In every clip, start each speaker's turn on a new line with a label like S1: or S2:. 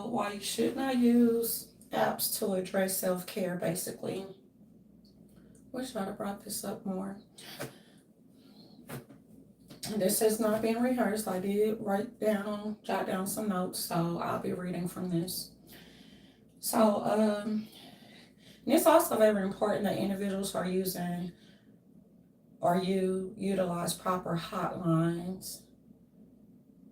S1: why you should not use apps to address self-care, basically. Wish I'd have brought this up more. This has not been rehearsed. I did jot down some notes, so I'll be reading from this. So, it's also very important that individuals are using or you utilize proper hotlines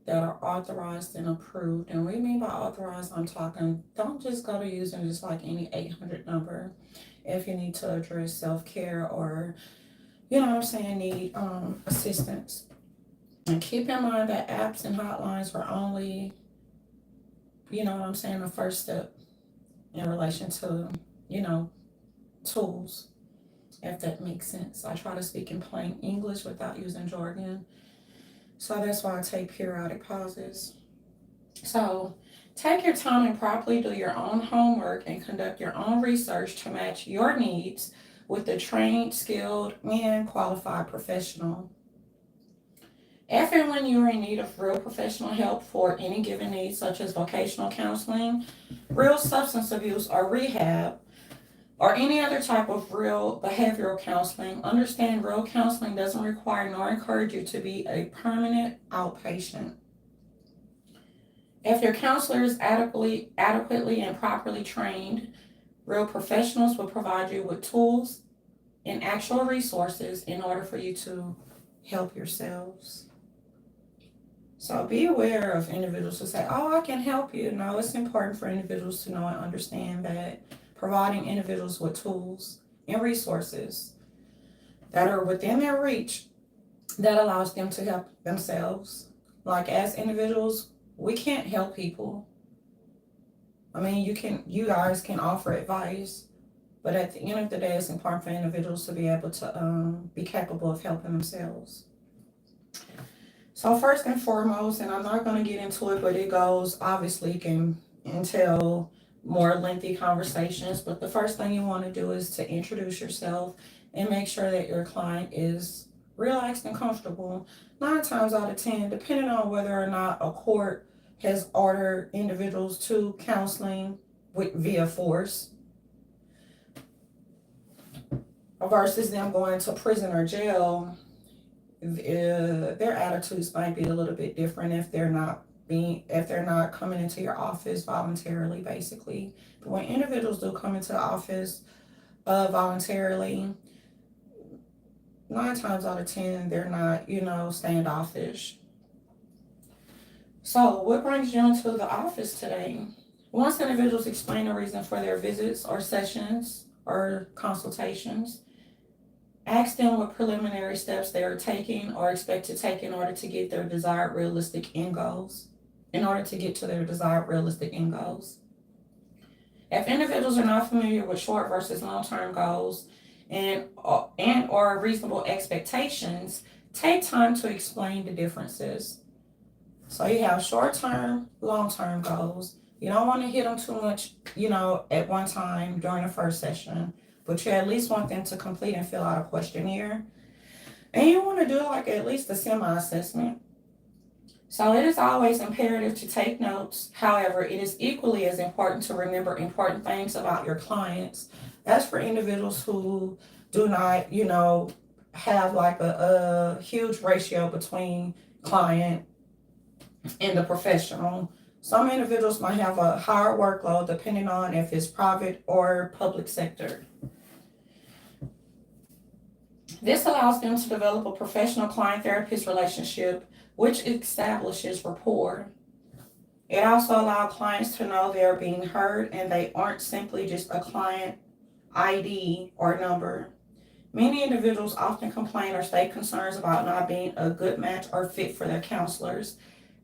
S1: that are authorized and approved. And what we mean by authorized, I'm talking, don't just go to using just like any 800 number if you need to address self-care or, you know what I'm saying, need assistance. And keep in mind that apps and hotlines are only, you know what I'm saying, the first step in relation to, you know, tools, if that makes sense. I try to speak in plain English without using jargon. So that's why I take periodic pauses. So take your time and properly do your own homework and conduct your own research to match your needs with the trained, skilled, and qualified professional. If and when you are in need of real professional help for any given need, such as vocational counseling, real substance abuse or rehab, or any other type of real behavioral counseling, understand real counseling doesn't require nor encourage you to be a permanent outpatient. If your counselor is adequately and properly trained, real professionals will provide you with tools and actual resources in order for you to help yourselves. So be aware of individuals who say, oh, I can help you. No, it's important for individuals to know and understand that providing individuals with tools and resources that are within their reach that allows them to help themselves. Like as individuals, we can't help people. I mean, you guys can offer advice, but at the end of the day, it's important for individuals to be able to be capable of helping themselves. So first and foremost, and I'm not going to get into it, but it goes, obviously can entail more lengthy conversations, but the first thing you want to do is to introduce yourself and make sure that your client is relaxed and comfortable. 9 times out of 10, depending on whether or not a court has ordered individuals to counseling via force versus them going to prison or jail, their attitudes might be a little bit different if they're not coming into your office voluntarily, basically. But when individuals do come into the office voluntarily, 9 times out of 10 they're not, standoffish. So what brings you into the office today? Once individuals explain the reason for their visits or sessions or consultations, ask them what preliminary steps they are taking or expect to take in order to get their desired realistic end goals. If individuals are not familiar with short versus long-term goals and or reasonable expectations, take time to explain the differences. So you have short-term, long-term goals. You don't want to hit them too much, at one time during the first session, but you at least want them to complete and fill out a questionnaire. And you want to do like at least a semi-assessment. So it is always imperative to take notes. However, it is equally as important to remember important things about your clients. That's for individuals who do not, have like a huge ratio between client and the professional. Some individuals might have a higher workload depending on if it's private or public sector. This allows them to develop a professional client-therapist relationship, which establishes rapport. It also allows clients to know they are being heard and they aren't simply just a client ID or number. Many individuals often complain or state concerns about not being a good match or fit for their counselors.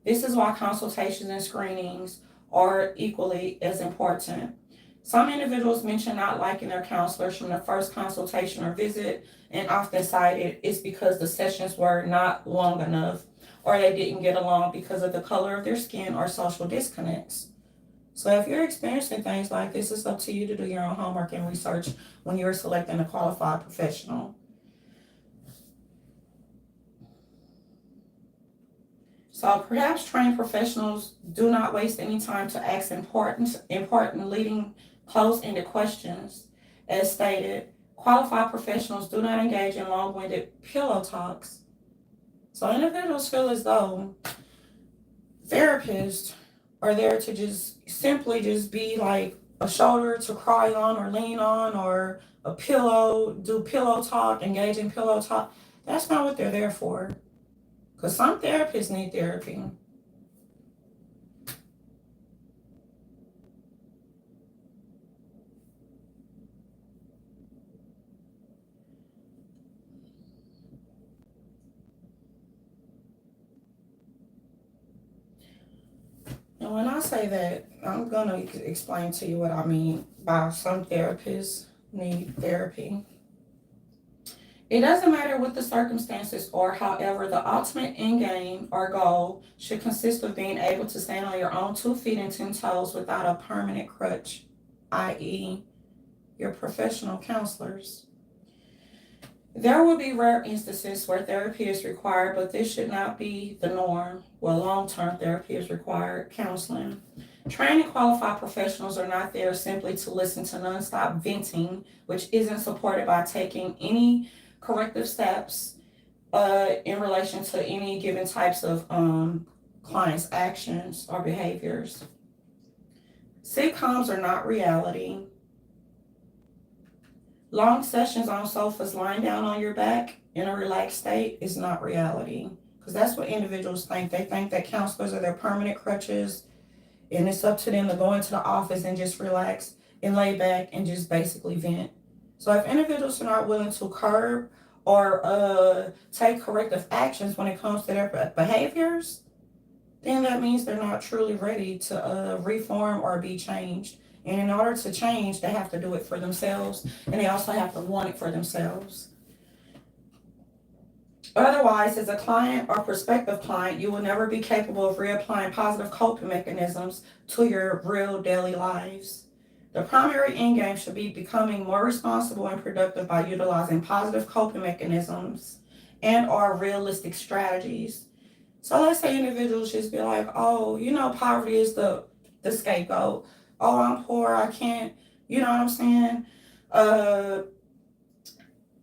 S1: This is why consultations and screenings are equally as important. Some individuals mention not liking their counselors from the first consultation or visit, and often cited it's because the sessions were not long enough or they didn't get along because of the color of their skin or social disconnects. So if you're experiencing things like this, it's up to you to do your own homework and research when you're selecting a qualified professional. So perhaps trained professionals do not waste any time to ask important leading close-ended questions. As stated, qualified professionals do not engage in long-winded pillow talks. So individuals feel as though therapists are there to just simply just be like a shoulder to cry on or lean on, or a pillow, do pillow talk, engage in pillow talk. That's not what they're there for. Because some therapists need therapy. And when I say that, I'm going to explain to you what I mean by some therapists need therapy. It doesn't matter what the circumstances are, however, the ultimate end game or goal should consist of being able to stand on your own 2 feet and 10 toes without a permanent crutch, i.e., your professional counselors. There will be rare instances where therapy is required, but this should not be the norm where long-term therapy is required. Counseling. Trained and qualified professionals are not there simply to listen to nonstop venting, which isn't supported by taking any corrective steps in relation to any given types of clients' actions or behaviors. Sitcoms are not reality. Long sessions on sofas lying down on your back in a relaxed state is not reality. Because that's what individuals think. They think that counselors are their permanent crutches, and it's up to them to go into the office and just relax and lay back and just basically vent. So if individuals are not willing to curb or take corrective actions when it comes to their behaviors, then that means they're not truly ready to reform or be changed. And in order to change, they have to do it for themselves, and they also have to want it for themselves. Otherwise, as a client or prospective client, you will never be capable of reapplying positive coping mechanisms to your real daily lives. The primary end game should be becoming more responsible and productive by utilizing positive coping mechanisms and or realistic strategies. So let's say individuals just be like, oh, poverty is the scapegoat. Oh, I'm poor, I can't, you know what I'm saying?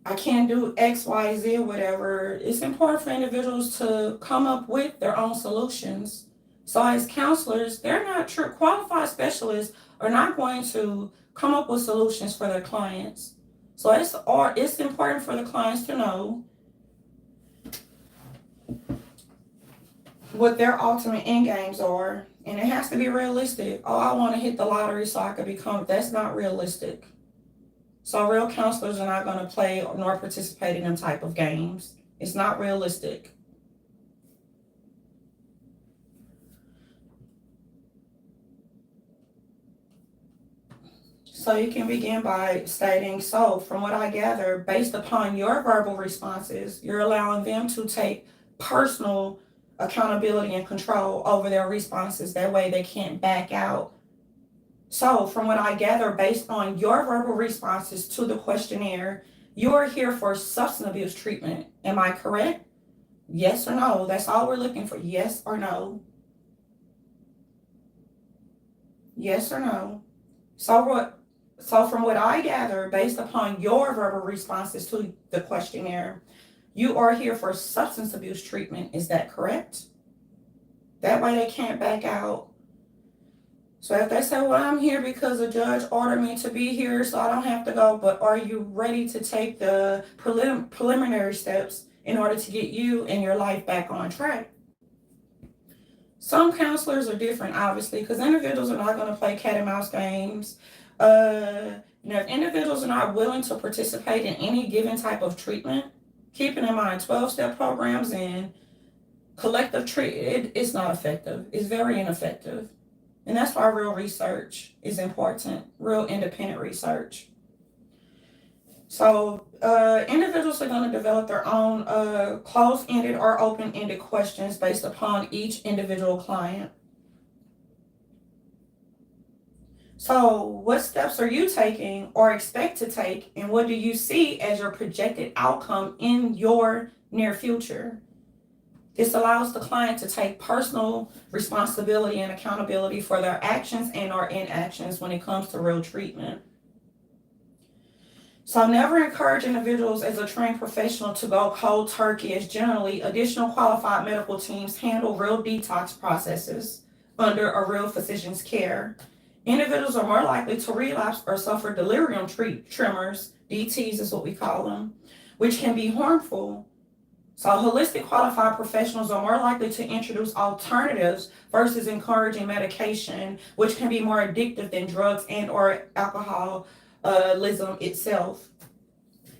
S1: I can't do X, Y, Z, whatever. It's important for individuals to come up with their own solutions. So as counselors, they're not qualified specialists are not going to come up with solutions for their clients. So it's important for the clients to know what their ultimate end games are. And it has to be realistic. Oh, I want to hit the lottery so I can that's not realistic. So real counselors are not going to play nor participate in them type of games. It's not realistic. So you can begin by stating, so from what I gather, based upon your verbal responses, you're allowing them to take personal accountability and control over their responses. That way they can't back out. So from what I gather, based on your verbal responses to the questionnaire, you are here for substance abuse treatment. Am I correct? Yes or no? That's all we're looking for. Yes or no? Yes or no? So from what I gather, based upon your verbal responses to the questionnaire, you are here for substance abuse treatment. Is that correct? That way they can't back out. So if they say, well, I'm here because the judge ordered me to be here, so I don't have to go, but are you ready to take the preliminary steps in order to get you and your life back on track? Some counselors are different, obviously, because individuals are not going to play cat and mouse games. If individuals are not willing to participate in any given type of treatment, keeping in mind 12-step programs and collective treatment, it's not effective. It's very ineffective. And that's why real research is important, real independent research. So individuals are going to develop their own closed-ended or open-ended questions based upon each individual client. So what steps are you taking or expect to take, and what do you see as your projected outcome in your near future? This allows the client to take personal responsibility and accountability for their actions and or inactions when it comes to real treatment. So never encourage individuals as a trained professional to go cold turkey, as generally additional qualified medical teams handle real detox processes under a real physician's care. Individuals are more likely to relapse or suffer delirium tremors, DTs is what we call them, which can be harmful. So holistic qualified professionals are more likely to introduce alternatives versus encouraging medication, which can be more addictive than drugs and or alcoholism itself.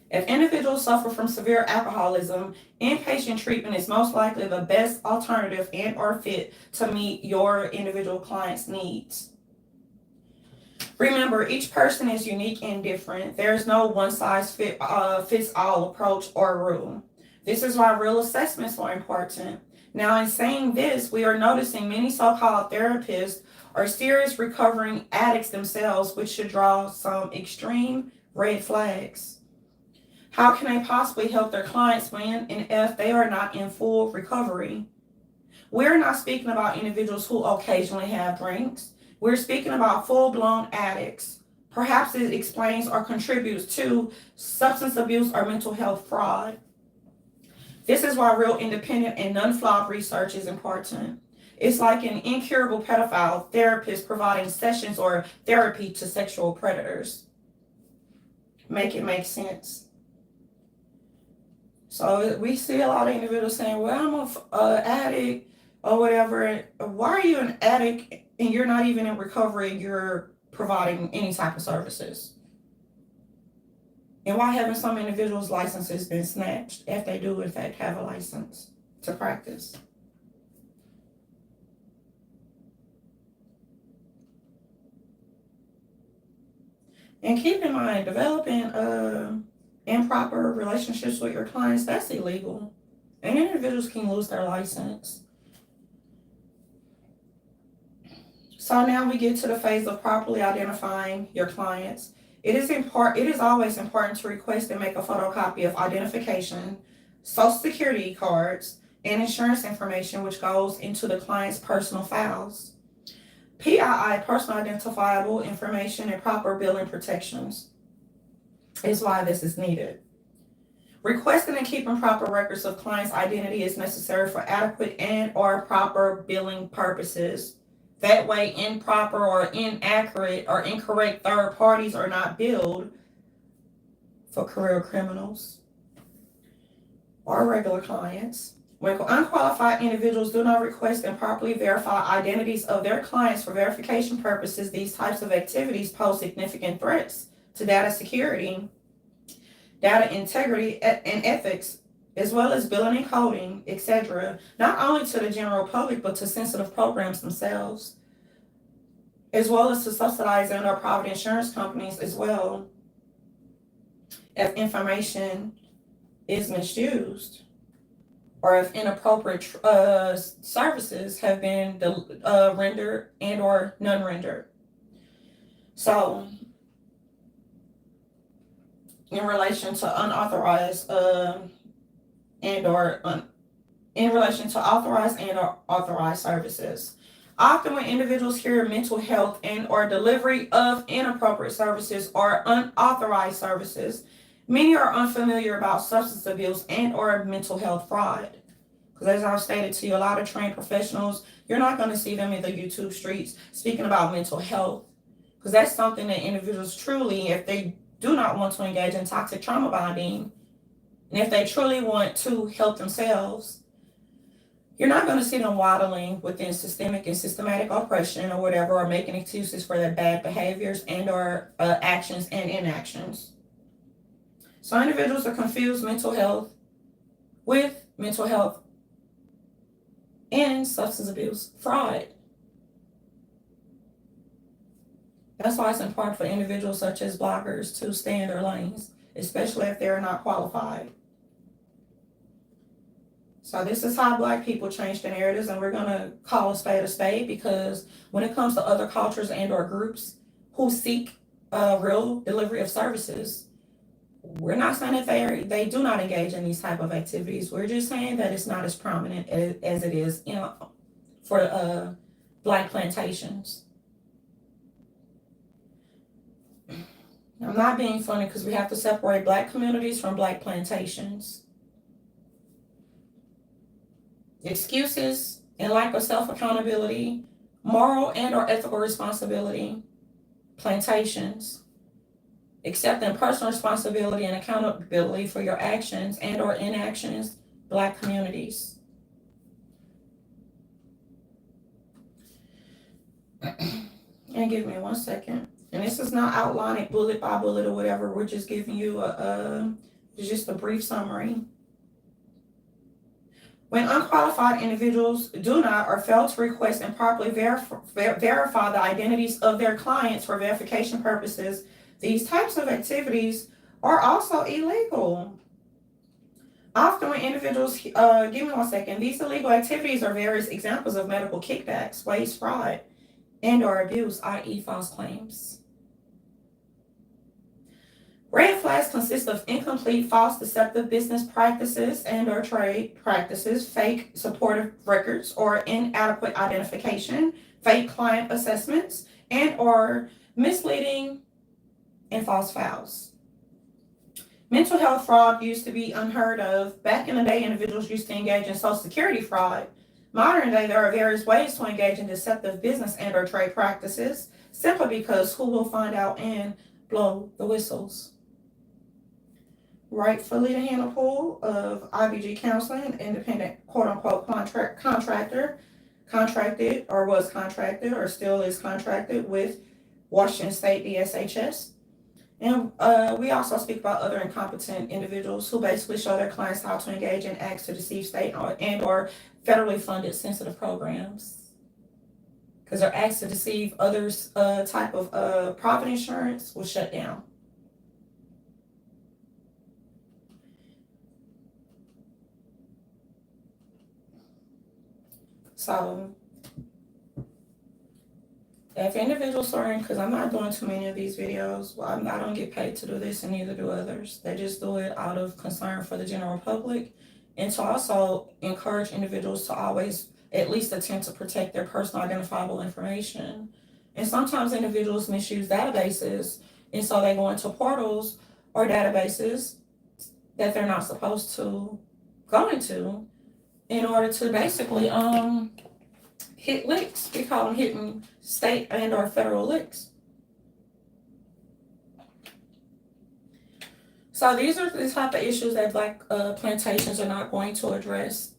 S1: If individuals suffer from severe alcoholism, inpatient treatment is most likely the best alternative and or fit to meet your individual client's needs. Remember, each person is unique and different. There is no one size fits all approach or rule. This is why real assessments are important. Now, in saying this, we are noticing many so-called therapists are serious recovering addicts themselves, which should draw some extreme red flags. How can they possibly help their clients when and if they are not in full recovery? We're not speaking about individuals who occasionally have drinks. We're speaking about full-blown addicts. Perhaps it explains or contributes to substance abuse or mental health fraud. This is why real independent and non-flawed research is important. It's like an incurable pedophile therapist providing sessions or therapy to sexual predators. Make it make sense. So we see a lot of individuals saying, well, I'm an addict or whatever. Why are you an addict and you're not even in recovery and you're providing any type of services? And why haven't some individuals' licenses been snatched if they do in fact have a license to practice? And keep in mind, developing improper relationships with your clients, that's illegal. And individuals can lose their license. So now we get to the phase of properly identifying your clients. It is always important to request and make a photocopy of identification, social security cards, and insurance information, which goes into the client's personal files. PII, personal identifiable information, and proper billing protections is why this is needed. Requesting and keeping proper records of client's identity is necessary for adequate and or proper billing purposes. That way, improper or inaccurate or incorrect third parties are not billed for career criminals or regular clients. When unqualified individuals do not request and properly verify identities of their clients for verification purposes, these types of activities pose significant threats to data security, data integrity, and ethics, as well as billing and coding, etc., not only to the general public, but to sensitive programs themselves, as well as to subsidized and or private insurance companies as well, if information is misused or if inappropriate services have been rendered and or non-rendered. So, in relation to unauthorized in relation to authorized and or authorized services. Often when individuals hear mental health and or delivery of inappropriate services or unauthorized services, many are unfamiliar about substance abuse and or mental health fraud. Because as I've stated to you, a lot of trained professionals, you're not going to see them in the YouTube streets speaking about mental health. Because that's something that individuals truly, if they do not want to engage in toxic trauma bonding, and if they truly want to help themselves, you're not going to see them waddling within systemic and systematic oppression or whatever, or making excuses for their bad behaviors and or actions and inactions. So individuals are confused mental health with mental health and substance abuse fraud. That's why it's important for individuals such as bloggers to stay in their lanes, especially if they're not qualified. So this is how Black people change the narratives, and we're going to call a spade, because when it comes to other cultures and or groups who seek real delivery of services, We're not saying that they do not engage in these type of activities. We're just saying that it's not as prominent as it is, for Black plantations. I'm not being funny because we have to separate Black communities from Black plantations. Excuses and lack of self accountability, moral and or ethical responsibility, plantations. Accepting personal responsibility and accountability for your actions and or inactions, Black communities. And give me 1 second. And this is not outlining bullet by bullet or whatever. We're just giving you just a brief summary. When unqualified individuals do not or fail to request and properly verify the identities of their clients for verification purposes, these types of activities are also illegal. Often when individuals, give me 1 second, these illegal activities are various examples of medical kickbacks, waste, fraud, and or abuse, i.e. false claims. Red flags consist of incomplete, false, deceptive business practices and or trade practices, fake supportive records or inadequate identification, fake client assessments, and or misleading and false files. Mental health fraud used to be unheard of. Back in the day, individuals used to engage in Social Security fraud. Modern day, there are various ways to engage in deceptive business and or trade practices, simply because who will find out and blow the whistles. Rightfully the Hannah Pool of IBG Counseling, independent quote-unquote contractor, contracted or was contracted or still is contracted with Washington State DSHS. And we also speak about other incompetent individuals who basically show their clients how to engage in acts to deceive state and or federally funded sensitive programs. Because their acts to deceive others type of private insurance was shut down. So if individuals are in, because I'm not doing too many of these videos, well, I don't get paid to do this and neither do others. They just do it out of concern for the general public and to also encourage individuals to always at least attempt to protect their personal identifiable information. And sometimes individuals misuse databases, and so they go into portals or databases that they're not supposed to go into in order to basically hit licks. We call them hitting state and or federal licks. So these are the type of issues that Black plantations are not going to address.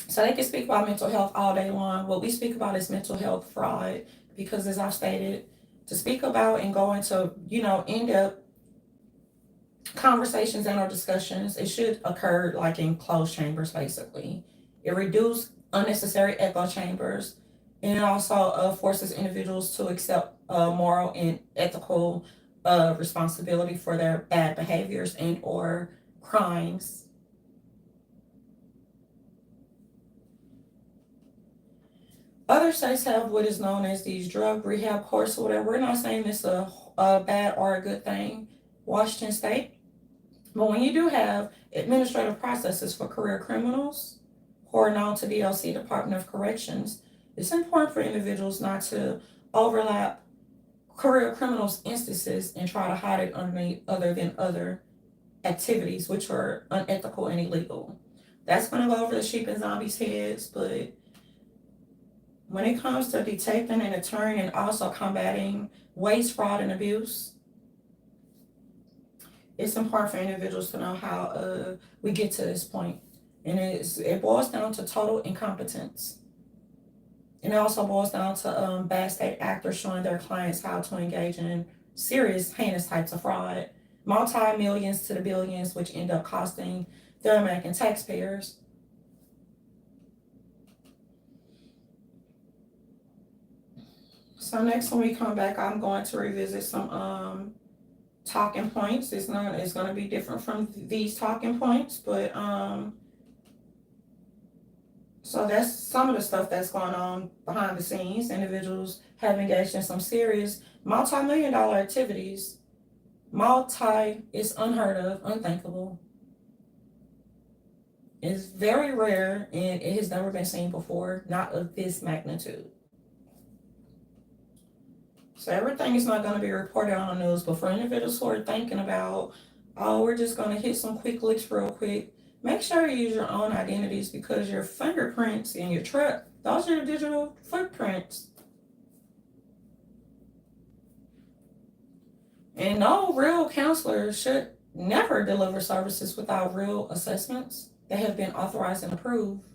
S1: So they can speak about mental health all day long. What we speak about is mental health fraud, because as I've stated, to speak about and go into, in-depth conversations and or discussions, it should occur like in closed chambers, basically. It reduces unnecessary echo chambers, and it also forces individuals to accept moral and ethical responsibility for their bad behaviors and or crimes. Other states have what is known as these drug rehab courts or whatever. We're not saying this is a bad or a good thing, Washington State. But when you do have administrative processes for career criminals who are known to DLC, Department of Corrections, it's important for individuals not to overlap career criminals instances and try to hide it underneath other activities which are unethical and illegal. That's going to go over the sheep and zombies heads, but when it comes to detecting and deterring and also combating waste, fraud, and abuse, it's important for individuals to know how we get to this point. And it boils down to total incompetence. And it also boils down to bad state actors showing their clients how to engage in serious, heinous types of fraud, multi-millions to the billions, which end up costing the American taxpayers. So next when we come back, I'm going to revisit some talking points. It's going to be different from these talking points, but so that's some of the stuff that's going on behind the scenes. Individuals have engaged in some serious multi-million-dollar activities It's unheard of, unthinkable. It's very rare and it has never been seen before, not of this magnitude. So everything is not going to be reported on the news, but for individuals who are thinking about, oh, we're just going to hit some quick licks real quick, make sure you use your own identities because your fingerprints in your truck, those are your digital footprints. And no real counselor should never deliver services without real assessments that have been authorized and approved.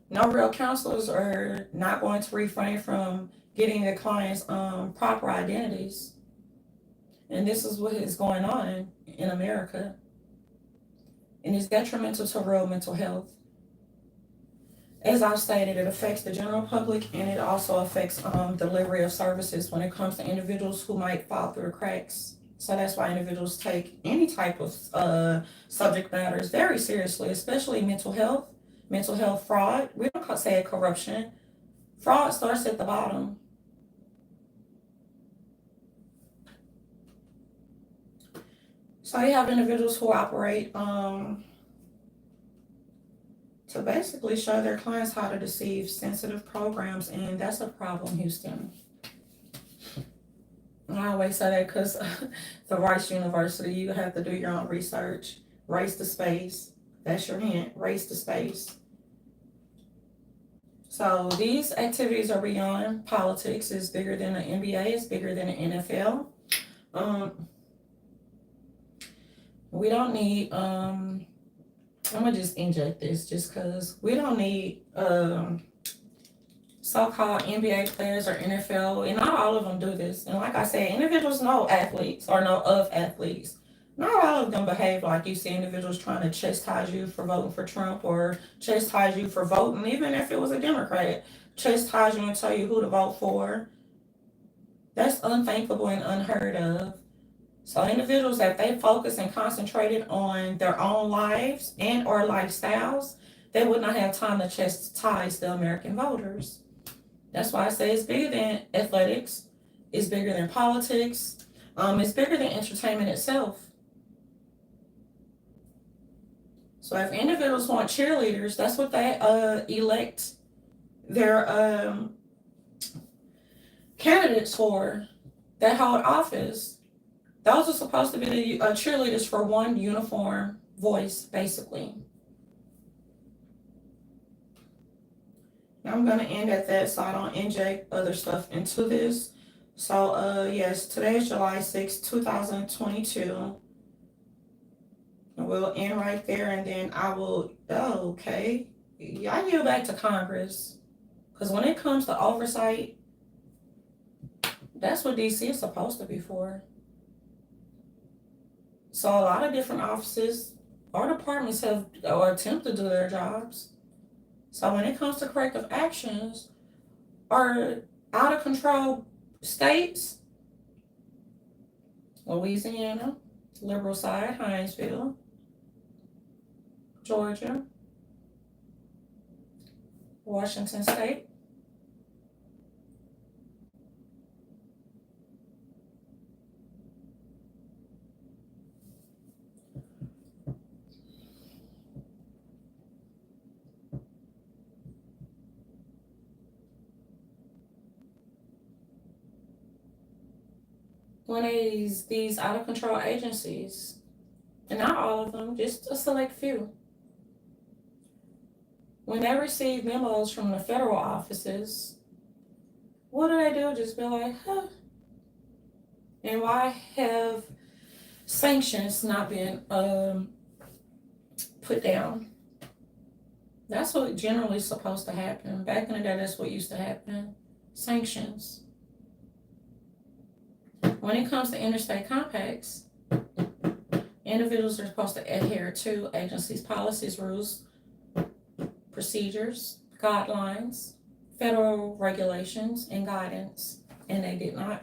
S1: No real counselors are not going to refrain from getting their clients proper identities. And this is what is going on in America. And it's detrimental to real mental health. As I've stated, it affects the general public and it also affects delivery of services when it comes to individuals who might fall through the cracks. So that's why individuals take any type of subject matters very seriously, especially mental health fraud. We don't say it corruption. Fraud starts at the bottom. So you have individuals who operate to basically show their clients how to deceive sensitive programs, and that's a problem, Houston. I always say that because the Rice University, you have to do your own research. Race to space. That's your hint. Race to space. So these activities are beyond politics. It's bigger than the NBA. It's bigger than the NFL. We don't need I'm gonna just inject this just because we don't need so-called NBA players or NFL, and not all of them do this. And like I said, individuals know athletes or know of athletes. Not all of them behave like you see individuals trying to chastise you for voting for Trump or chastise you for voting, even if it was a Democrat, chastise you and tell you who to vote for. That's unthinkable and unheard of. So individuals, if they focus and concentrated on their own lives and or lifestyles, they would not have time to chastise the American voters. That's why I say it's bigger than athletics, it's bigger than politics, it's bigger than entertainment itself. So if individuals want cheerleaders, that's what they elect their candidates for that hold office. Those are supposed to be the cheerleaders for one uniform voice, basically. Now I'm going to end at that so I don't inject other stuff into this. So, yes, today is July 6th, 2022. And we'll end right there, and then I will, okay. I yield back to Congress. Because when it comes to oversight, that's what DC is supposed to be for. So a lot of different offices or departments have or attempt to do their jobs. So when it comes to corrective actions or out of control states, Louisiana, liberal side, Hinesville, Georgia, Washington State, one of these out of control agencies, and not all of them, just a select few. When they receive memos from the federal offices, what do? Just be like, huh? And why have sanctions not been put down? That's what generally is supposed to happen. Back in the day, that's what used to happen. Sanctions. When it comes to interstate compacts, individuals are supposed to adhere to agencies' policies, rules, procedures, guidelines, federal regulations, and guidance, and they did not.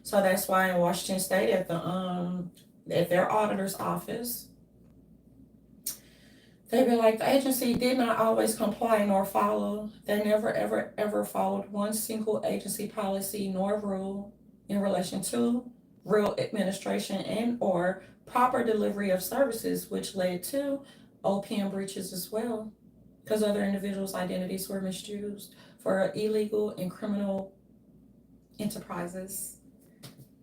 S1: So that's why in Washington State, at their auditor's office, They be like, the agency did not always comply nor follow. They never, ever, ever followed one single agency policy nor rule in relation to real administration and or proper delivery of services, which led to OPM breaches as well, because other individuals' identities were misused for illegal and criminal enterprises.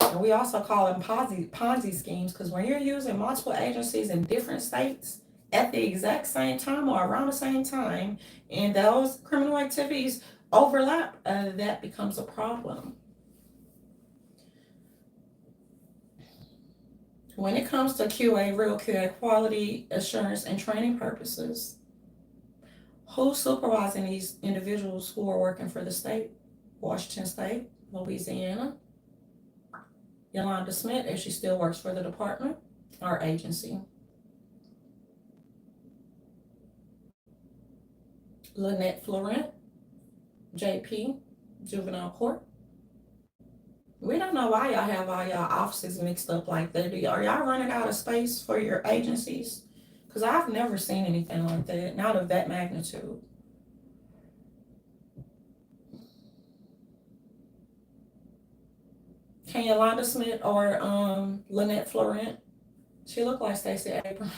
S1: And we also call them Ponzi schemes, because when you're using multiple agencies in different states at the exact same time or around the same time, and those criminal activities overlap, that becomes a problem. When it comes to QA, real QA, quality assurance and training purposes, who's supervising these individuals who are working for the state? Washington State, Louisiana, Yolanda Smith, if she still works for the department or agency. Lynette Florent, JP, Juvenile Court. We don't know why y'all have all y'all offices mixed up like that. Are y'all running out of space for your agencies? Because I've never seen anything like that, not of that magnitude. Can Yolanda Smith or Lynette Florent, she looked like Stacey Abrams.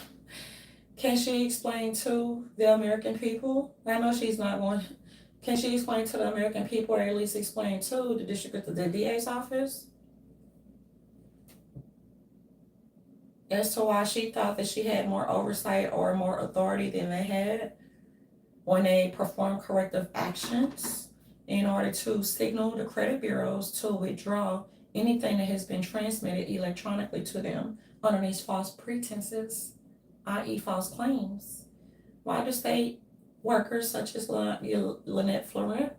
S1: Can she explain to the American people? I know she's not going. Can she explain to the American people, or at least explain to the district, the DA's office, as to why she thought that she had more oversight or more authority than they had when they performed corrective actions in order to signal the credit bureaus to withdraw anything that has been transmitted electronically to them under these false pretenses, i.e. false claims? Why do state workers such as Lynette Florent,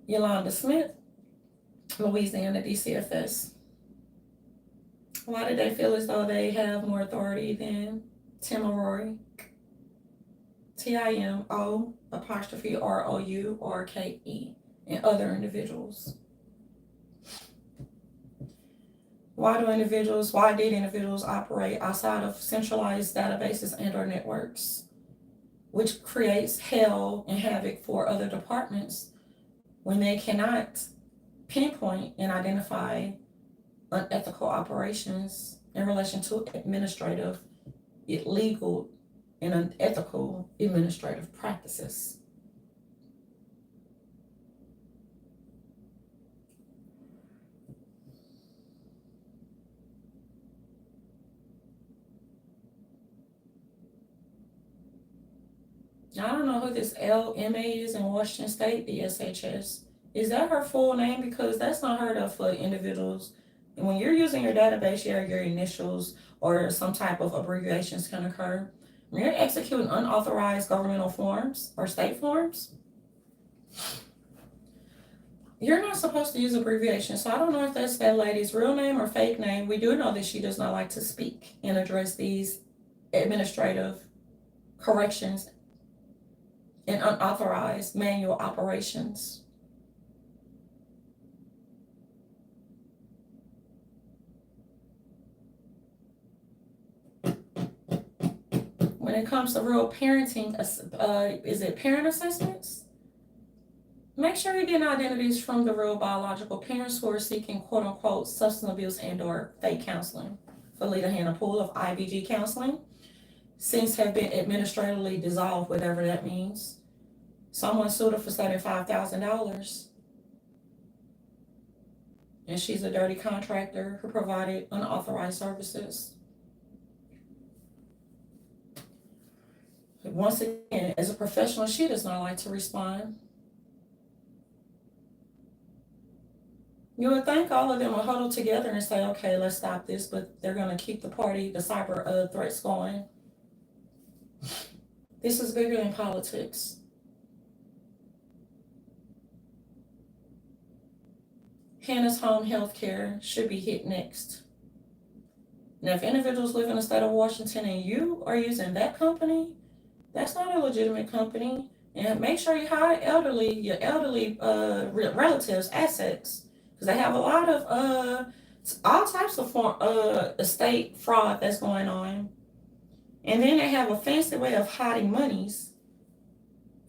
S1: Yolanda Smith, Louisiana DCFS, why do they feel as though they have more authority than Tim O'Rourke, TIMO''ROURKE, and other individuals? Why did individuals operate outside of centralized databases and or networks, which creates hell and havoc for other departments when they cannot pinpoint and identify unethical operations in relation to administrative, illegal, and unethical administrative practices? I don't know who this LMA is in Washington State, the SHS. Is that her full name? Because that's not heard of for individuals. And when you're using your database, your initials or some type of abbreviations can occur. When you're executing unauthorized governmental forms or state forms, you're not supposed to use abbreviations. So I don't know if that's that lady's real name or fake name. We do know that she does not like to speak and address these administrative corrections and unauthorized manual operations. When it comes to real parenting, is it parent assessments? Make sure you're getting identities from the real biological parents who are seeking quote unquote substance abuse and or fake counseling. Felita Hannah Poole of IBG Counseling seems to have been administratively dissolved, whatever that means. Someone sued her for $75,000. And she's a dirty contractor who provided unauthorized services. Once again, as a professional, she does not like to respond. You would think all of them will huddle together and say, okay, let's stop this, but they're going to keep the cyber threats going. This is bigger than politics. Hannah's Home Healthcare should be hit next. Now, if individuals live in the state of Washington and you are using that company, that's not a legitimate company. And make sure you hide your elderly relatives' assets, because they have a lot of all types of estate fraud that's going on. And then they have a fancy way of hiding monies,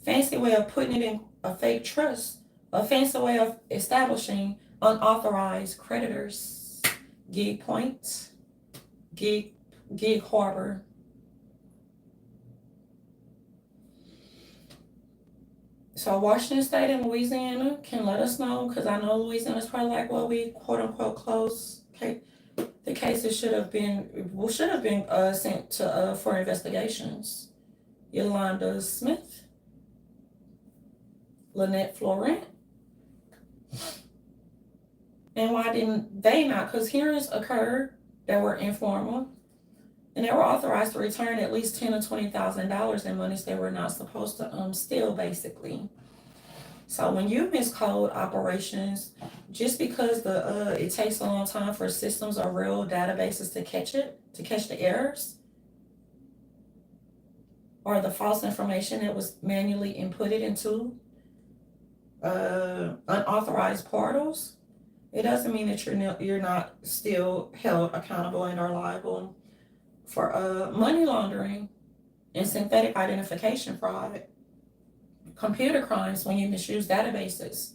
S1: fancy way of putting it in a fake trust, a fancy way of establishing unauthorized creditors, gig points, gig harbor. So Washington State and Louisiana can let us know, because I know Louisiana's probably like, well, we quote unquote closed. Okay, the cases should have been sent to for investigations. Yolanda Smith, Lynette Florent, and why didn't they not? Because hearings occurred that were informal, and they were authorized to return at least $10,000 to $20,000 in monies they were not supposed to steal, basically. So when you miscode operations, just because it takes a long time for systems or real databases to catch the errors or the false information that was manually inputted into unauthorized portals, it doesn't mean that you're not still held accountable and are liable for money laundering and synthetic identification fraud, computer crimes when you misuse databases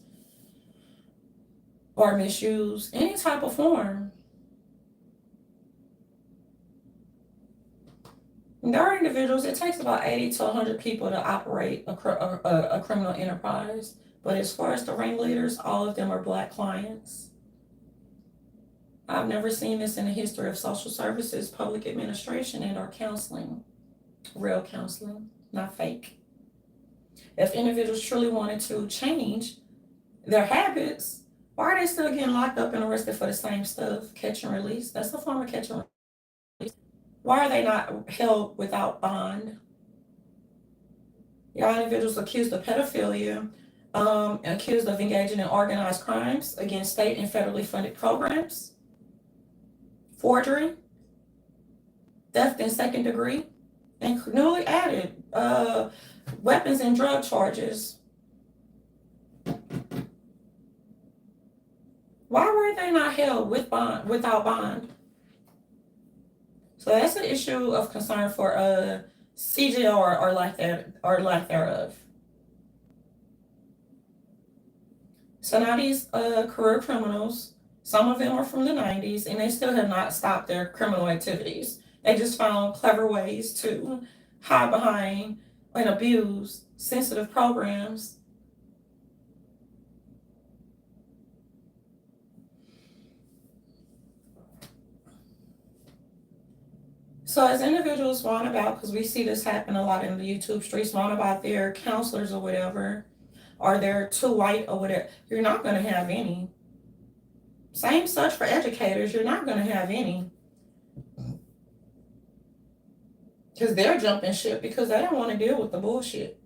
S1: or misuse any type of form. And there are individuals, it takes about 80 to 100 people to operate a criminal enterprise. But as far as the ringleaders, all of them are Black clients. I've never seen this in the history of social services, public administration, and or counseling. Real counseling, not fake. If individuals truly wanted to change their habits, why are they still getting locked up and arrested for the same stuff? Catch and release. That's a form of catch and release. Why are they not held without bond? Y'all individuals accused of pedophilia, accused of engaging in organized crimes against state and federally funded programs, forgery, theft in second degree, and newly added weapons and drug charges. Why were they not held without bond? So that's an issue of concern for CJR or lack thereof. So now these career criminals, some of them are from the 90s, and they still have not stopped their criminal activities. They just found clever ways to hide behind and abuse sensitive programs. So as individuals want about, because we see this happen a lot in the YouTube streets, want about their counselors or whatever, or they're too white or whatever, you're not going to have any. Same such for educators, you're not going to have any. Because they're jumping ship because they don't want to deal with the bullshit.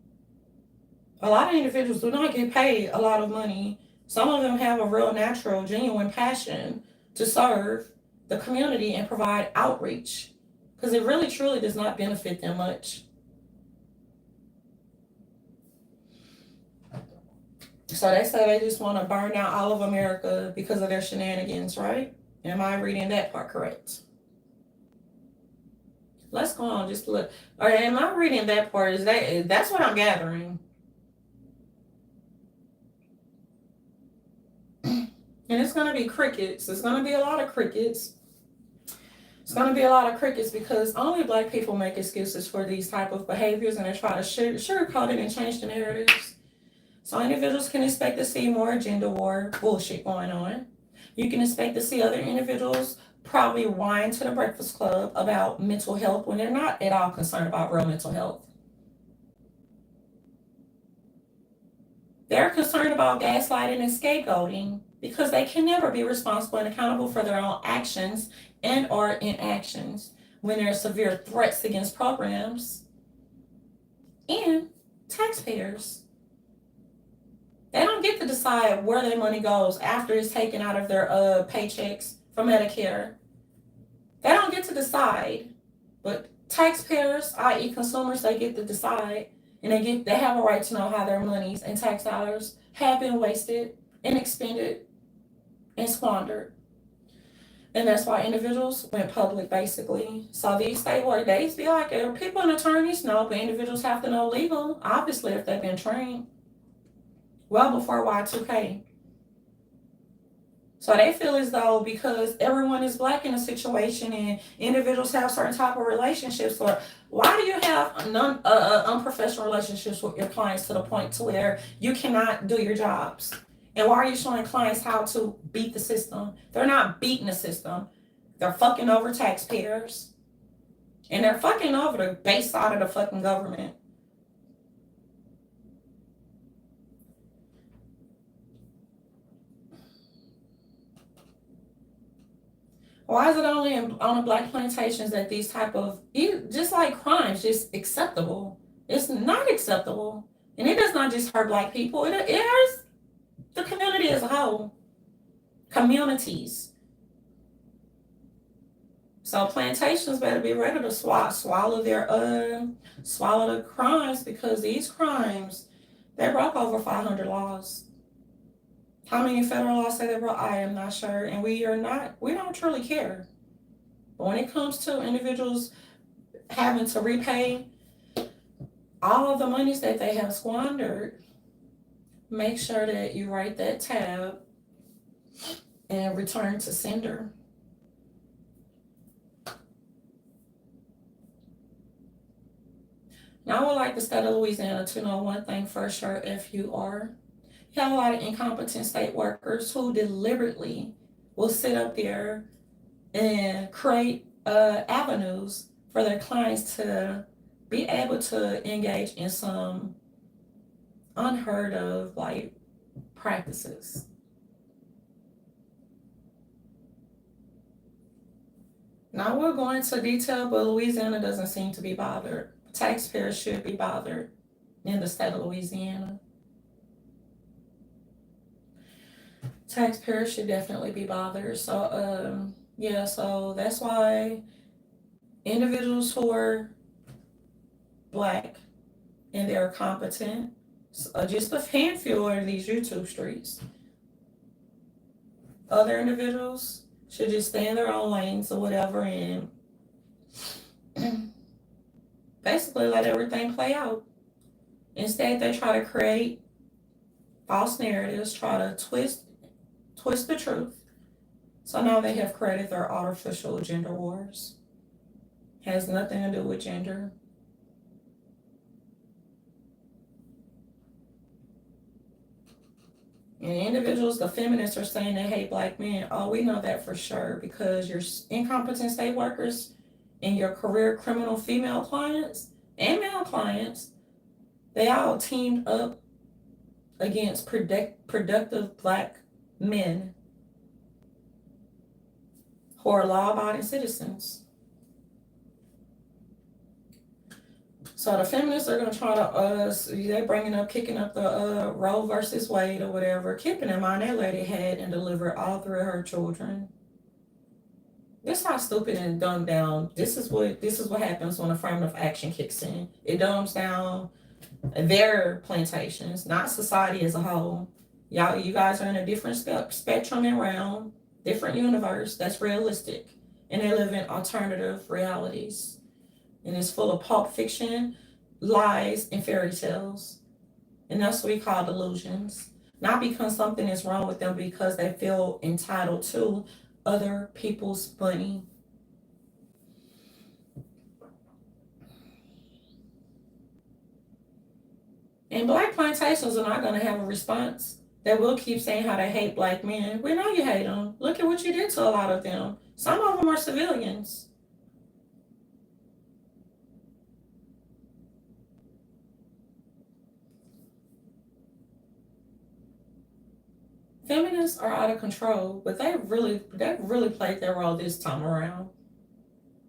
S1: A lot of individuals do not get paid a lot of money. Some of them have a real natural, genuine passion to serve the community and provide outreach, because it really truly does not benefit them much. So they say they just want to burn down all of America because of their shenanigans, right? Am I reading that part correct? Let's go on, just look. Or am I reading that part? That's what I'm gathering. And it's going to be crickets. It's going to be a lot of crickets. It's going to be a lot of crickets because only Black people make excuses for these type of behaviors, and they try to sugarcoat it and change the narratives. So individuals can expect to see more agenda war bullshit going on. You can expect to see other individuals probably whine to the Breakfast Club about mental health when they're not at all concerned about real mental health. They're concerned about gaslighting and scapegoating because they can never be responsible and accountable for their own actions and or inactions when there are severe threats against programs and taxpayers. They don't get to decide where their money goes after it's taken out of their paychecks for Medicare. They don't get to decide, but taxpayers, i.e. consumers, they get to decide, and they have a right to know how their monies and tax dollars have been wasted and expended and squandered. And that's why individuals went public, basically. So these state work, they be like, people and attorneys know, but individuals have to know legal, obviously, if they've been trained well before Y2K. So they feel as though because everyone is black in a situation and individuals have certain type of relationships, or why do you have unprofessional relationships with your clients to the point to where you cannot do your jobs? And why are you showing clients how to beat the system? They're not beating the system. They're fucking over taxpayers. And they're fucking over the base side of the fucking government. Why is it only on the black plantations that these type of, just like crimes, just acceptable? It's not acceptable. And it does not just hurt black people. It hurts the community as a whole. Communities. So plantations better be ready to swallow the crimes, because these crimes, they broke over 500 laws. How many federal laws say they broke? I am not sure, and we don't truly care. But when it comes to individuals having to repay all of the monies that they have squandered, make sure that you write that tab and return to sender. Now, I would like the state of Louisiana to know one thing for sure, FUR. You have a lot of incompetent state workers who deliberately will sit up there and create avenues for their clients to be able to engage in some unheard of practices. Now we'll go into detail, but Louisiana doesn't seem to be bothered. Taxpayers should be bothered in the state of Louisiana. Taxpayers should definitely be bothered. So so that's why individuals who are black and they're competent, just a handful are in these YouTube streets. Other individuals should just stay in their own lanes or whatever and basically let everything play out. Instead, they try to create false narratives, try to twist the truth. So now they have created their artificial gender wars. Has nothing to do with gender. And individuals, the feminists, are saying they hate black men. Oh, we know that for sure, because your incompetent state workers and your career criminal female clients and male clients, they all teamed up against productive black men who are law-abiding citizens. So the feminists are going to try to, they're kicking up the Roe versus Wade or whatever. Keeping in mind that lady had and delivered all 3 of her children. This is how stupid and dumbed down. This is what happens when affirmative action kicks in. It dumbs down their plantations, not society as a whole. You guys are in a different spectrum and realm, different universe that's realistic, and they live in alternative realities. And it's full of pulp fiction, lies, and fairy tales. And that's what we call delusions. Not because something is wrong with them, because they feel entitled to other people's money. And black plantations are not going to have a response. They will keep saying how they hate black men. We know you hate them. Look at what you did to a lot of them. Some of them are civilians. Feminists are out of control, but they really played their role this time around.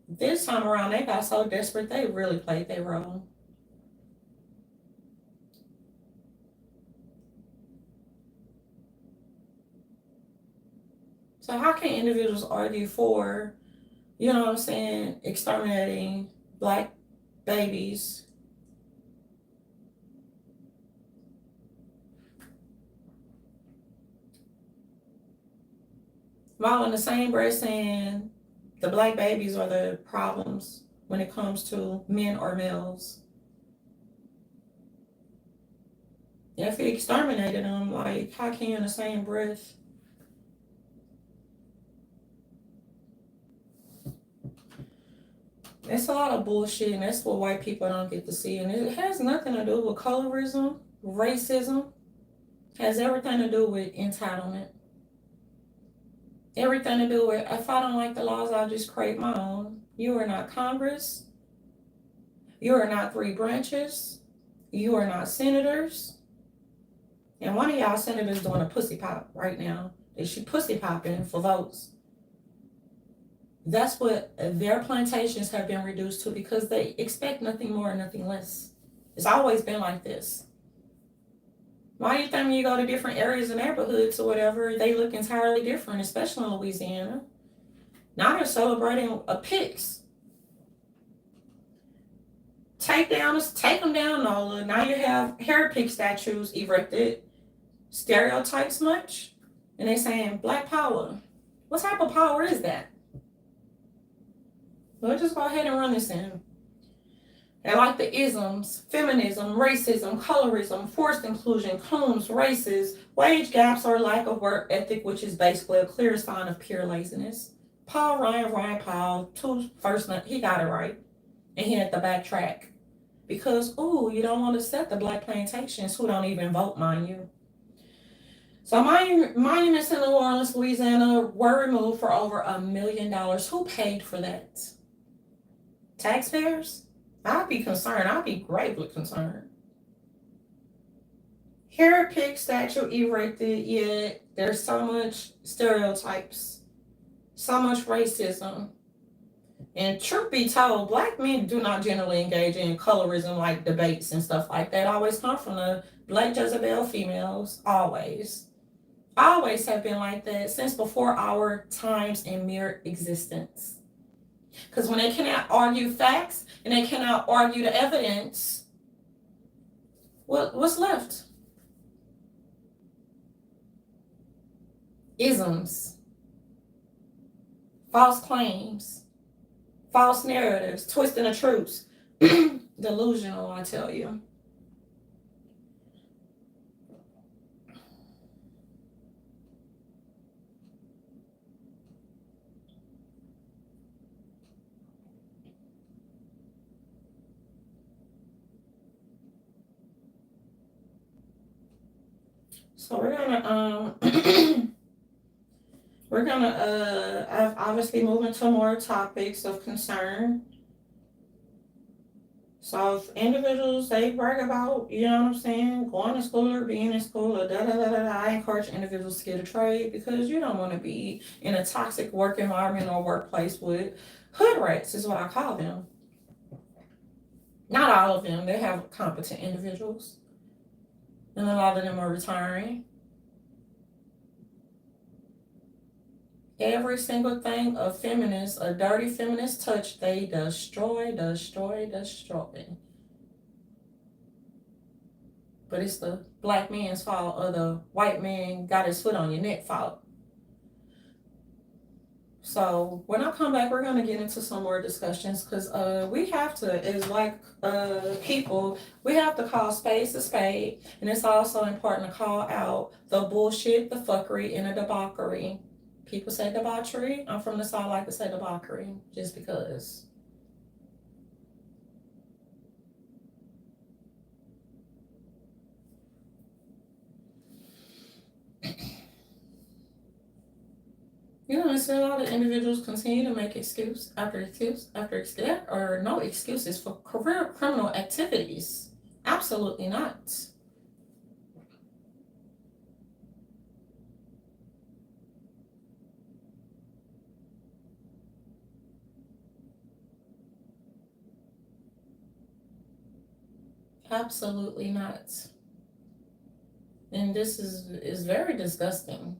S1: This time around, they got so desperate, they really played their role. So how can individuals argue for, exterminating black babies? While in the same breath saying the black babies are the problems when it comes to men or males. If we exterminated them, like, how can you in the same breath? It's a lot of bullshit, and that's what white people don't get to see. And it has nothing to do with colorism, racism. It has everything to do with entitlement. Everything to do with, if I don't like the laws, I'll just create my own. You are not Congress. You are not three branches. You are not senators. And one of y'all senators doing a pussy pop right now. She pussy popping for votes. That's what their plantations have been reduced to because they expect nothing more and nothing less. It's always been like this. Why do you think when you go to different areas and neighborhoods or whatever, they look entirely different, especially in Louisiana? Now they're celebrating a pix. Take them down, Nola. Now you have hair pig statues erected. Stereotypes much? And they saying black power. What type of power is that? We'll just go ahead and run this in. They like the isms, feminism, racism, colorism, forced inclusion, combs, races, wage gaps, or lack of work ethic, which is basically a clear sign of pure laziness. Ryan Paul, he got it right. And he had to backtrack. Because, you don't want to set the black plantations who don't even vote, mind you. So monuments in New Orleans, Louisiana were removed for over $1 million. Who paid for that? Taxpayers? I'd be concerned. I'd be gravely concerned. Hair pig statue erected, yet there's so much stereotypes, so much racism. And truth be told, black men do not generally engage in colorism like debates and stuff like that. Always come from the black Jezebel females. Always. Always have been like that since before our times in mere existence. Because when they cannot argue facts and they cannot argue the evidence, what's left? Isms, false claims, false narratives, twisting the truths. Delusional, I tell you. So we're gonna obviously move into more topics of concern. So if individuals, they brag about, you know what I'm saying, going to school or being in school or I encourage individuals to get a trade because you don't want to be in a toxic work environment or workplace with hood rats is what I call them. Not all of them. They have competent individuals. And a lot of them are retiring. Every single thing a dirty feminist touch, they destroy. But it's the black man's fault or the white man got his foot on your neck fault. So when I come back, we're going to get into some more discussions because we have to, as black people, we have to call spades a spade. And it's also important to call out the bullshit, the fuckery, and the debauchery. People say debauchery. I'm from the South, I like to say debauchery just because. You know, a lot of individuals continue to make excuse after excuse after excuse, or no excuses for career criminal activities. Absolutely not. Absolutely not. And this is very disgusting.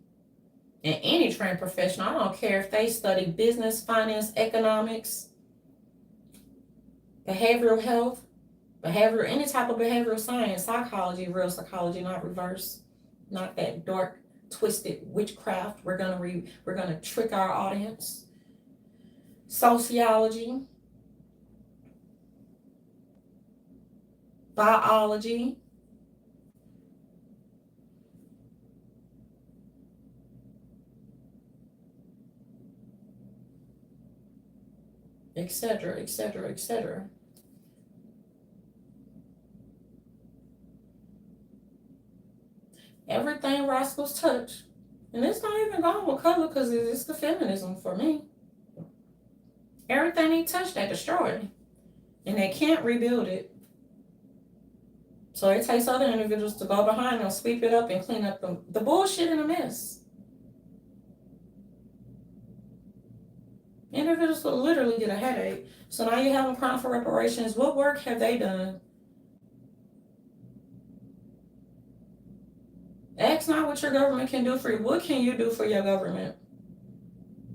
S1: And any trained professional, I don't care if they study business, finance, economics, behavioral health, any type of behavioral science, psychology, real psychology, not reverse, not that dark, twisted witchcraft. We're gonna trick our audience. Sociology, biology, etc., etc., etc. Everything rascals touch. And it's not even going with color because it's the feminism for me. Everything they touch, they destroy. And they can't rebuild it. So it takes other individuals to go behind them, sweep it up, and clean up the bullshit and the mess. Individuals will literally get a headache. So now you have them crying for reparations. What work have they done? Ask not what your government can do for you. What can you do for your government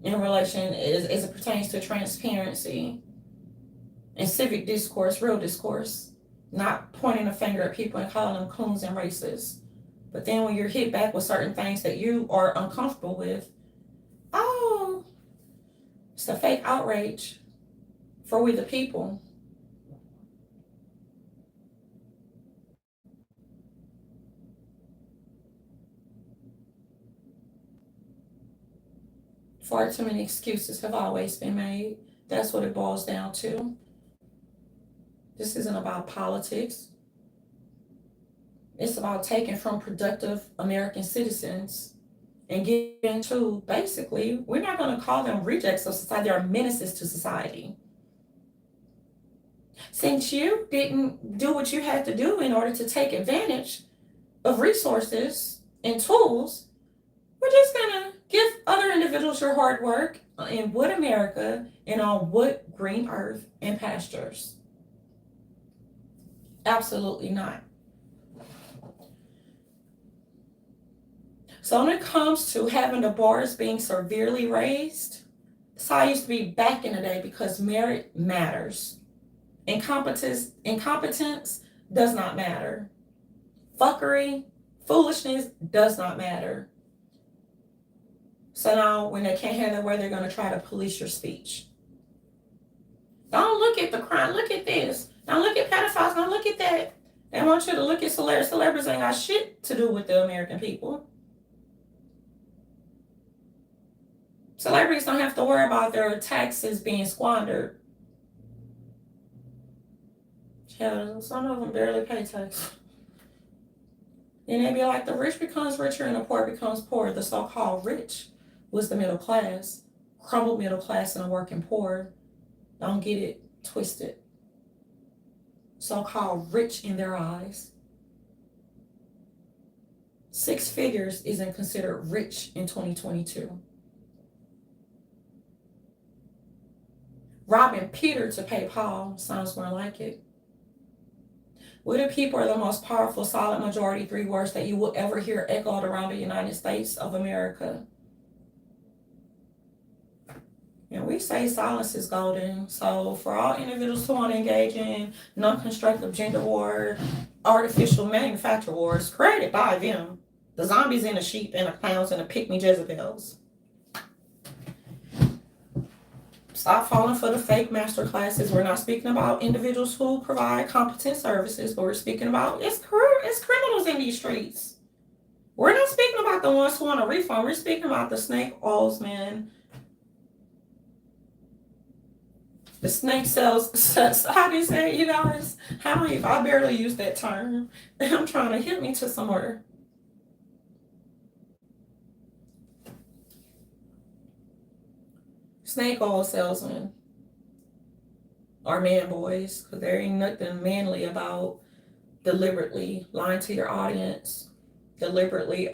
S1: in relation as it pertains to transparency and civic discourse, real discourse, not pointing a finger at people and calling them coons and racists. But then when you're hit back with certain things that you are uncomfortable with, oh, it's a fake outrage for we the people. Far too many excuses have always been made. That's what it boils down to. This isn't about politics. It's about taking from productive American citizens and getting to, basically, we're not going to call them rejects of society. They are menaces to society. Since you didn't do what you had to do in order to take advantage of resources and tools, we're just going to give other individuals your hard work in wood America and on wood green earth and pastures. Absolutely not. So when it comes to having the bars being severely raised, that's how it used to be back in the day, because merit matters. Incompetence does not matter. Fuckery, foolishness does not matter. So now when they can't have their way, they're going to try to police your speech. Don't look at the crime. Look at this. Don't look at pedophiles. Don't look at that. They want you to look at celebrities. Celebrities ain't got shit to do with the American people. Celebrities don't have to worry about their taxes being squandered. Hell, some of them barely pay tax. And they be like, the rich becomes richer and the poor becomes poorer. The so-called rich was the middle class, crumbled middle class and the working poor. Don't get it twisted. So-called rich in their eyes. 6 figures isn't considered rich in 2022. Robbing Peter to pay Paul sounds more like it. We the people are the most powerful, solid majority, 3 words that you will ever hear echoed around the United States of America. And we say silence is golden. So for all individuals who want to engage in non-constructive gender war, artificial manufacture wars created by them, the zombies and the sheep and the clowns and the pick-me Jezebels, stop falling for the fake master classes. We're not speaking about individuals who provide competent services, but we're speaking about it's criminals in these streets. We're not speaking about the ones who want a refund. We're speaking about the snake oils, man. The snake cells. How do you say it, you guys? I barely use that term. I'm trying to hit me to somewhere. Snake oil salesmen are man boys, because there ain't nothing manly about deliberately lying to your audience, deliberately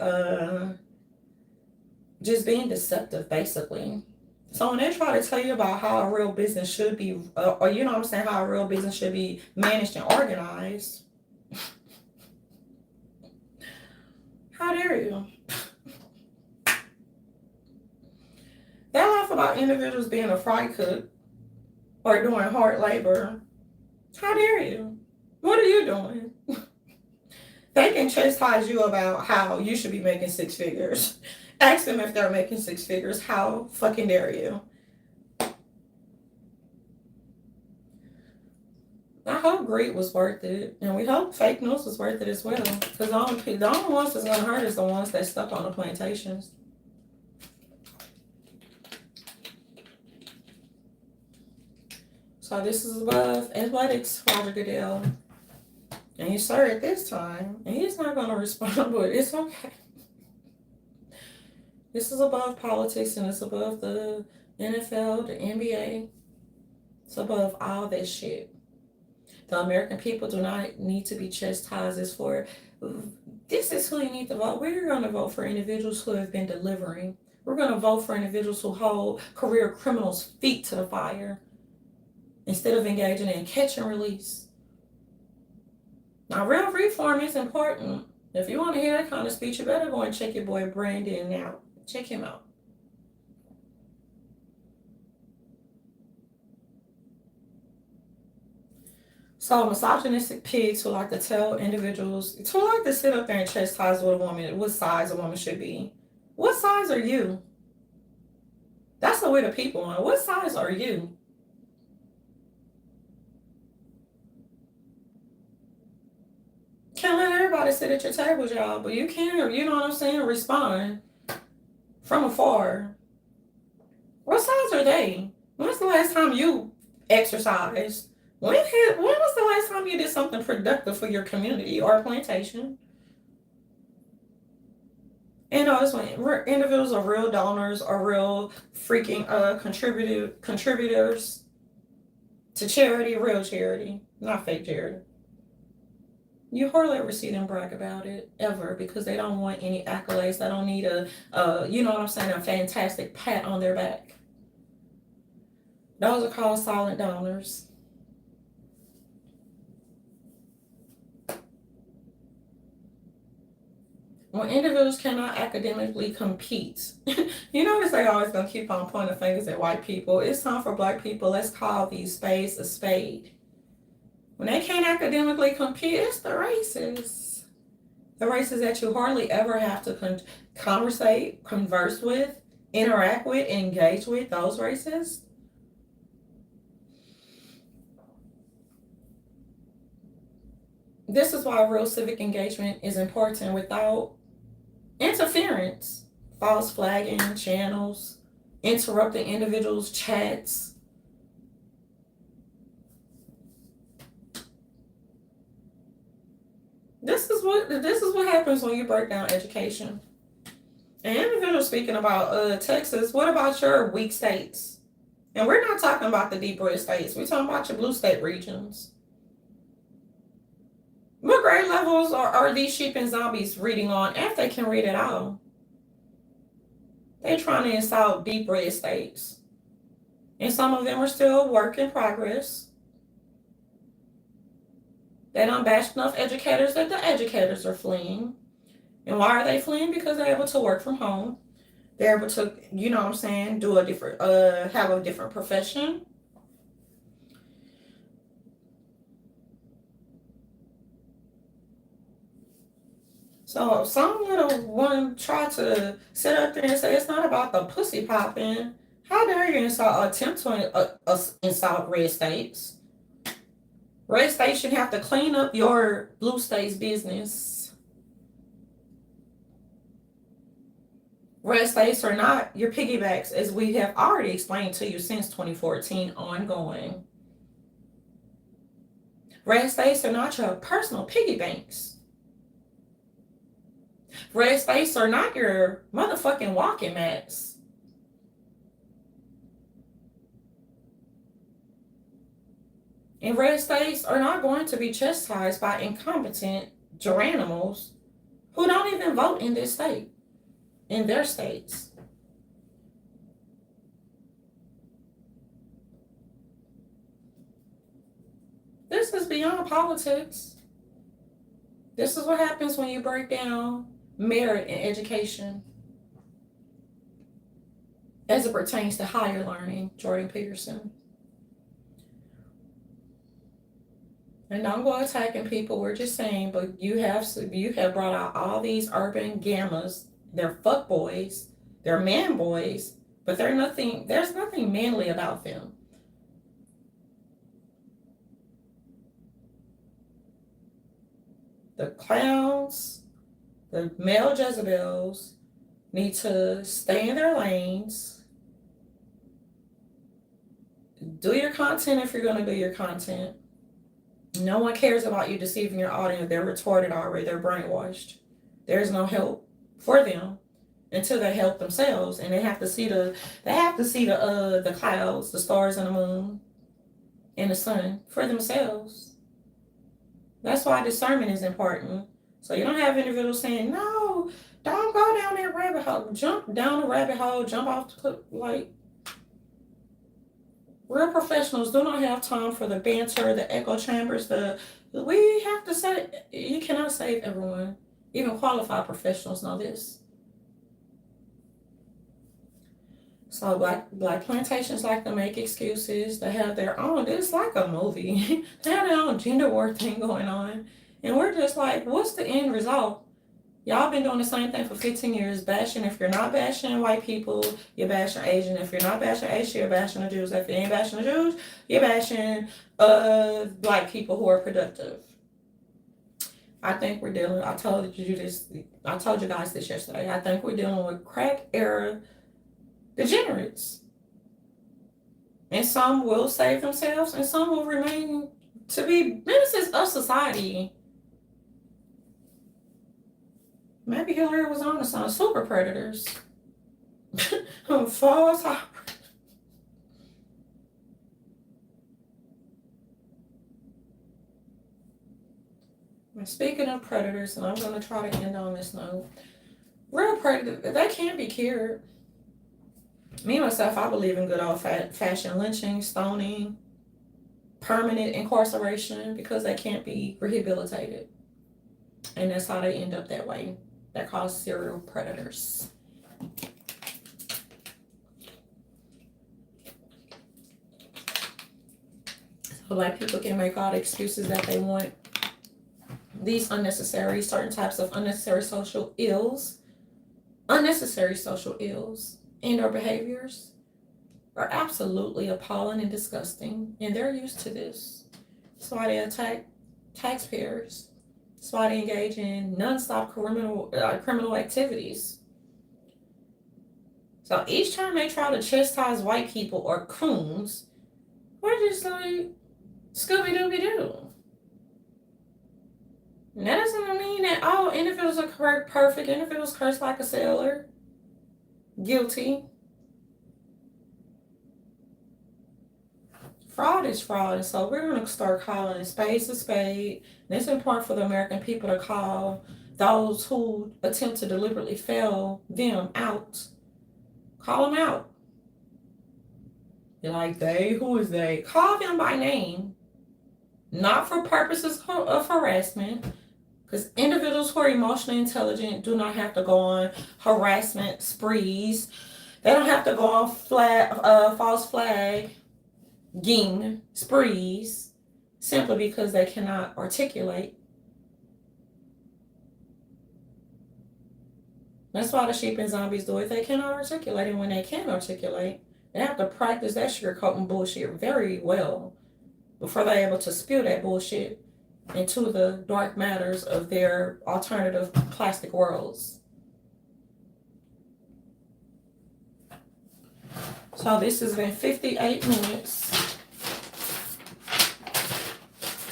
S1: just being deceptive, basically. So when they try to tell you about how a real business should be, or you know what I'm saying, how a real business should be managed and organized, how dare you? They laugh about individuals being a fry cook or doing hard labor. How dare you? What are you doing? They can chastise you about how you should be making six figures. Ask them if they're making six figures. How fucking dare you? I hope greed was worth it, and we hope fake news was worth it as well. Because the only ones that's gonna hurt is the ones that stuck on the plantations. So this is above athletics, Roger Goodell. And you sir at this time, and he's not gonna respond, but it's okay. This is above politics, and it's above the NFL, the NBA. It's above all that shit. The American people do not need to be chastised. As for this is who you need to vote. We're going to vote for individuals who have been delivering. We're going to vote for individuals who hold career criminals' feet to the fire instead of engaging in catch and release. Now, real reform is important. If you want to hear that kind of speech, you better go and check your boy Brandon out. Check him out. So misogynistic pigs who like to tell individuals, who like to sit up there and chastise what size a woman should be. What size are you? That's the way the people want. What size are you? Can't let everybody sit at your table, y'all, but you can, you know what I'm saying, respond from afar. What size are they? When's the last time you exercised? When was the last time you did something productive for your community or plantation? And notice when individuals are real donors or real freaking contributors to charity, real charity, not fake charity. You hardly ever see them brag about it ever because they don't want any accolades. They don't need you know what I'm saying, a fantastic pat on their back. Those are called silent donors. When individuals cannot academically compete, you notice they always gonna keep on pointing fingers at white people. It's time for black people. Let's call these spades a spade. When they can't academically compete, it's the races. The races that you hardly ever have to converse with, interact with, engage with, those races. This is why real civic engagement is important without interference, false flagging channels, interrupting individuals' chats. This is what happens when you break down education. And individuals speaking about Texas, what about your weak states? And we're not talking about the deep red states. We're talking about your blue state regions. What grade levels are these sheep and zombies reading on if they can read at all? They're trying to insult deep red states. And some of them are still work in progress. They don't bash enough educators that the educators are fleeing. And why are they fleeing? Because they're able to work from home. They're able to, you know what I'm saying, do a different, have a different profession. So if some little one try to sit up there and say it's not about the pussy popping, how dare you attempt to insult red states? Red states should have to clean up your blue states business. Red states are not your piggybacks, as we have already explained to you since 2014 ongoing. Red states are not your personal piggy banks. Red states are not your motherfucking walking mats. And red states are not going to be chastised by incompetent geranimals who don't even vote in this state, in their states. This is beyond politics. This is what happens when you break down merit in education as it pertains to higher learning, Jordan Peterson. And don't go attacking people. We're just saying, but you have brought out all these urban gammas. They're fuck boys. They're man boys, but they're nothing. There's nothing manly about them. The clowns, the male Jezebels, need to stay in their lanes. Do your content if you're going to do your content. No one cares about you deceiving your audience. They're retarded already. They're brainwashed. There's no help for them until they help themselves, and they have to see the clouds, the stars, and the moon, and the sun for themselves. That's why discernment is important. So you don't have individuals saying, "No, don't go down that rabbit hole. Jump down the rabbit hole. Jump off the cliff." Like, real professionals do not have time for the banter, the echo chambers. We have to say, you cannot save everyone. Even qualified professionals know this. So black plantations like to make excuses. They have their own. It's like a movie. They have their own gender war thing going on, and we're just like, what's the end result? Y'all been doing the same thing for 15 years, bashing. If you're not bashing white people, you're bashing Asian. If you're not bashing Asian, you're bashing the Jews. If you ain't bashing the Jews, you're bashing black people who are productive. I think we're dealing. I told you this. I told you guys this yesterday. I think we're dealing with crack era degenerates, and some will save themselves, and some will remain to be menaces of society. Maybe Hillary was on to some super predators. False. Speaking of predators, and I'm going to try to end on this note. Real predators, they can't be cured. Me, myself, I believe in good old fashioned lynching, stoning, permanent incarceration, because they can't be rehabilitated. And that's how they end up that way. They're called serial predators. So black people can make all the excuses that they want. These certain types of unnecessary social ills, and or behaviors are absolutely appalling and disgusting, and they're used to this. That's why they attack taxpayers. That's why they engage in non-stop criminal activities. So each time they try to chastise white people or coons, we're just like, Scooby-Dooby-Doo. And that doesn't mean that all individuals are perfect. Individuals curse like a sailor. Guilty. Fraud is fraud, and so we're going to start calling spades a spade. And it's important for the American people to call those who attempt to deliberately fail them out. Call them out. You're like, they? Who is they? Call them by name. Not for purposes of harassment. Because individuals who are emotionally intelligent do not have to go on harassment sprees. They don't have to go on false flagging sprees simply because they cannot articulate. That's why the sheep and zombies do it. They cannot articulate, and when they can articulate, they have to practice that sugarcoating bullshit very well before they're able to spew that bullshit into the dark matters of their alternative plastic worlds. So this has been 58 minutes.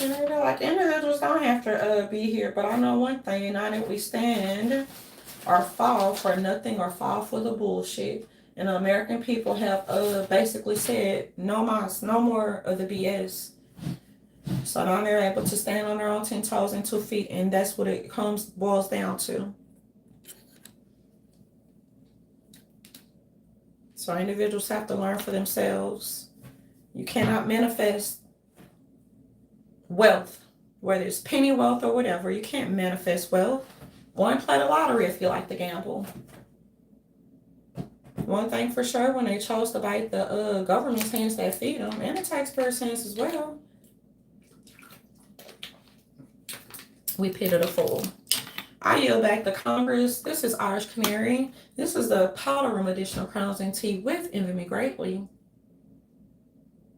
S1: And I know, like, individuals don't have to be here, but I know one thing: not if we stand or fall for nothing or fall for the bullshit. And the American people have basically said no more of the BS. So now they're able to stand on their own 10 toes and 2 feet, and that's what it boils down to. So individuals have to learn for themselves. You cannot manifest wealth, whether it's penny wealth or whatever. You can't manifest wealth. Go and play the lottery if you like to gamble. One thing for sure, when they chose to bite the government's hands that feed them, and the taxpayers' hands as well, We pitted a fool. I yield back to Congress. This is Irish Canary. This is the powder room edition of Crowns and Tea with Envy Me Greatly.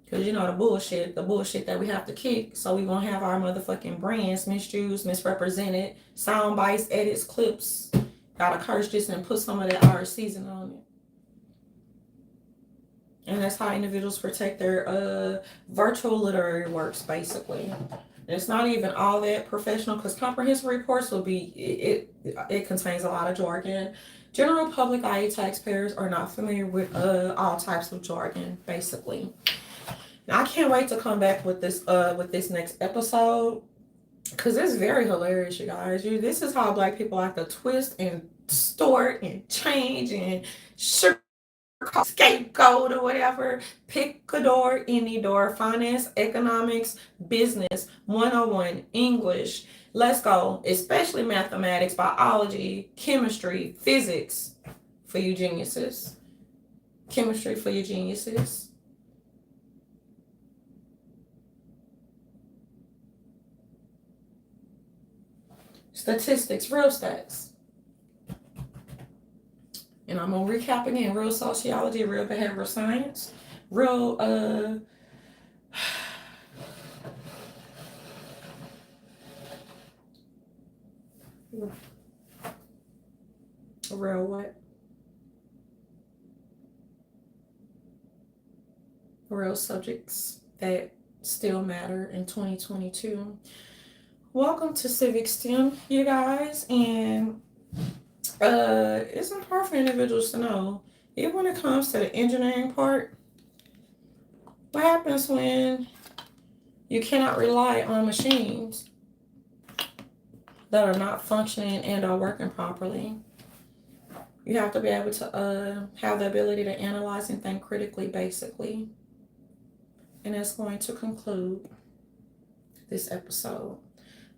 S1: Because you know the bullshit that we have to kick. So we gonna have our motherfucking brands misused, misrepresented, sound bites, edits, clips. Gotta curse this and put some of that Irish season on it. And that's how individuals protect their virtual literary works, basically. And it's not even all that professional because comprehensive reports will be, it contains a lot of jargon. General public, i.e. taxpayers, are not familiar with all types of jargon, basically. Now, I can't wait to come back with this next episode because it's very hilarious, you guys. This is how Black people like to twist and distort and change and scapegoat or whatever. Pick a door, any door. Finance, economics, business, 101, English. Let's go. Especially mathematics, biology, chemistry, physics for you geniuses. Chemistry for you geniuses. Statistics, real stats. And I'm gonna recap again: real sociology, real behavioral science, real real what? Real subjects that still matter in 2022. Welcome to Civic STEM, you guys, and it's important for individuals to know, even when it comes to the engineering part, what happens when you cannot rely on machines that are not functioning and are working properly. You have to be able to have the ability to analyze and think critically, basically. And that's going to conclude this episode.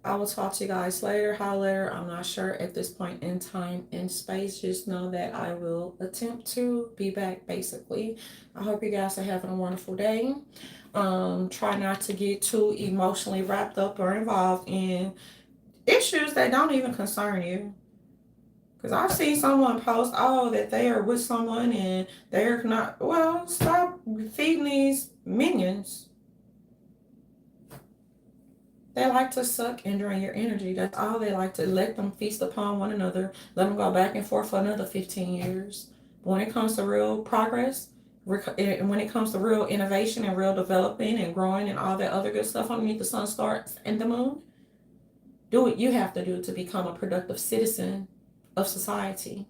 S1: I will talk to you guys later. How later? I'm not sure at this point in time and space. Just know that I will attempt to be back, basically. I hope you guys are having a wonderful day. Try not to get too emotionally wrapped up or involved in issues that don't even concern you. Because I've seen someone post, that they are with someone and they're not. Well, stop feeding these minions. They like to suck and drain your energy. That's all they like to. Let them feast upon one another. Let them go back and forth for another 15 years. But when it comes to real progress, and when it comes to real innovation and real developing and growing and all that other good stuff underneath the sun, stars, and the moon, do what you have to do to become a productive citizen of society.